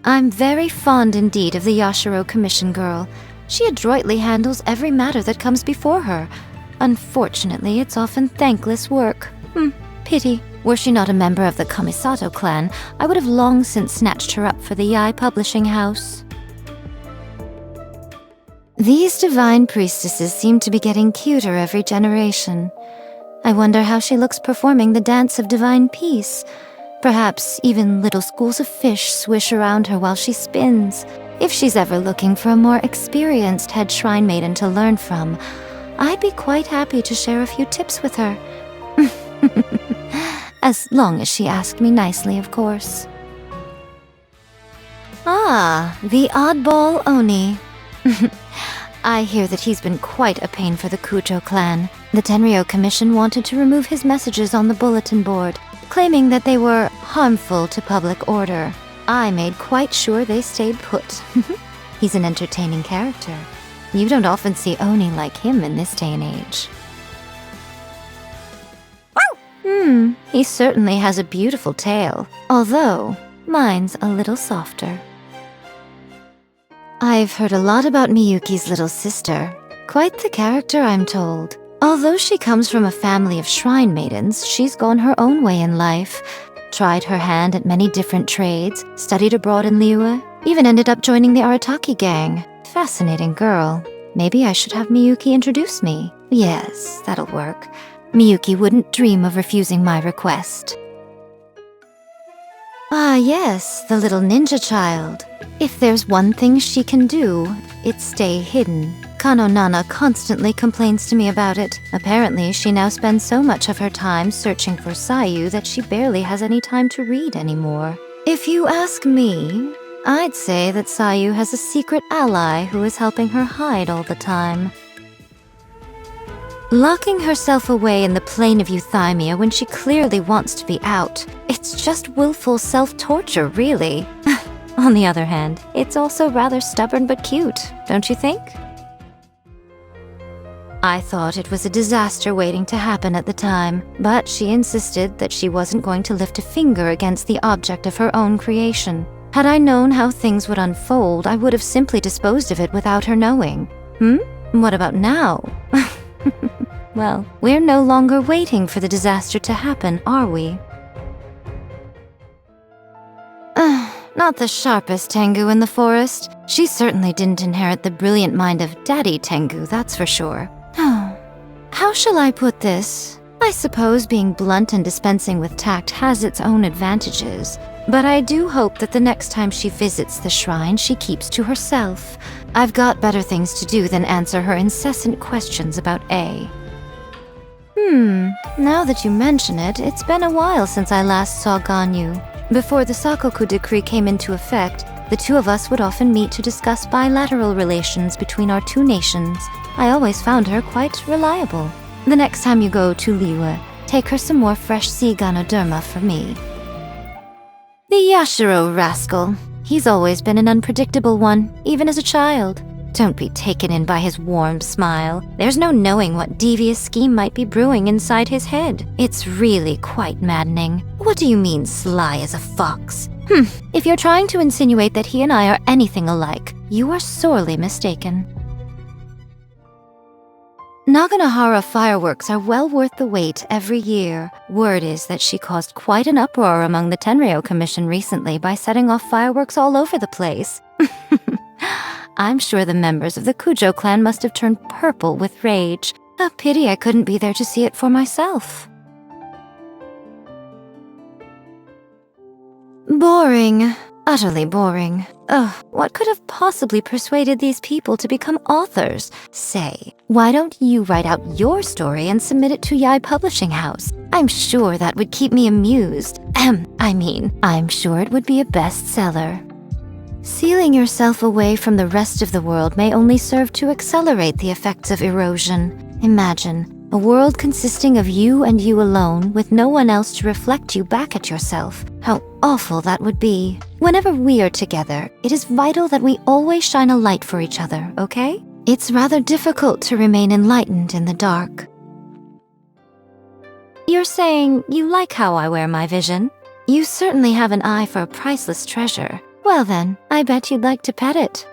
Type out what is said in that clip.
I'm very fond indeed of the Yashiro Commission girl. She adroitly handles every matter that comes before her. Unfortunately, it's often thankless work. Pity. Were she not a member of the Kamisato clan, I would have long since snatched her up for the Yae publishing house. These divine priestesses seem to be getting cuter every generation. I wonder how she looks performing the dance of divine peace. Perhaps even little schools of fish swish around her while she spins. If she's ever looking for a more experienced head shrine maiden to learn from, I'd be quite happy to share a few tips with her. As long as she asked me nicely, of course. Ah, the oddball Oni. I hear that he's been quite a pain for the Kujou clan. The Tenryou Commission wanted to remove his messages on the bulletin board, claiming that they were harmful to public order. I made quite sure they stayed put. He's an entertaining character. You don't often see Oni like him in this day and age. He certainly has a beautiful tail, although mine's a little softer. I've heard a lot about Miyuki's little sister. Quite the character, I'm told. Although she comes from a family of shrine maidens, she's gone her own way in life. Tried her hand at many different trades, studied abroad in Liyue, even ended up joining the Arataki gang. Fascinating girl. Maybe I should have Miyuki introduce me. Yes, that'll work. Miyuki wouldn't dream of refusing my request. Ah, yes, the little ninja child. If there's one thing she can do, it's stay hidden. Kano Nana constantly complains to me about it. Apparently, she now spends so much of her time searching for Sayu that she barely has any time to read anymore. If you ask me, I'd say that Sayu has a secret ally who is helping her hide all the time. Locking herself away in the plane of euthymia when she clearly wants to be out. It's just willful self-torture, really. On the other hand, it's also rather stubborn but cute, don't you think? I thought it was a disaster waiting to happen at the time, but she insisted that she wasn't going to lift a finger against the object of her own creation. Had I known how things would unfold, I would have simply disposed of it without her knowing. What about now? Well, we're no longer waiting for the disaster to happen, are we? Not the sharpest Tengu in the forest. She certainly didn't inherit the brilliant mind of Daddy Tengu, that's for sure. How shall I put this? I suppose being blunt and dispensing with tact has its own advantages, but I do hope that the next time she visits the shrine, she keeps to herself. I've got better things to do than answer her incessant questions about A. Now that you mention it, it's been a while since I last saw Ganyu. Before the Sakoku decree came into effect, the two of us would often meet to discuss bilateral relations between our two nations. I always found her quite reliable. The next time you go to Liyue, take her some more fresh sea ganoderma for me. The Yashiro rascal. He's always been an unpredictable one, even as a child. Don't be taken in by his warm smile. There's no knowing what devious scheme might be brewing inside his head. It's really quite maddening. What do you mean, sly as a fox? If you're trying to insinuate that he and I are anything alike, you are sorely mistaken. Naganohara fireworks are well worth the wait every year. Word is that she caused quite an uproar among the Tenryou Commission recently by setting off fireworks all over the place. I'm sure the members of the Kujou clan must have turned purple with rage. A pity I couldn't be there to see it for myself. Boring. Utterly boring. What could have possibly persuaded these people to become authors? Say, why don't you write out your story and submit it to Yae Publishing House? I'm sure that would keep me amused. I'm sure it would be a bestseller. Sealing yourself away from the rest of the world may only serve to accelerate the effects of erosion. Imagine a world consisting of you and you alone, with no one else to reflect you back at yourself. How awful that would be. Whenever we are together, it is vital that we always shine a light for each other, okay? It's rather difficult to remain enlightened in the dark. You're saying you like how I wear my vision? You certainly have an eye for a priceless treasure. Well then, I bet you'd like to pet it.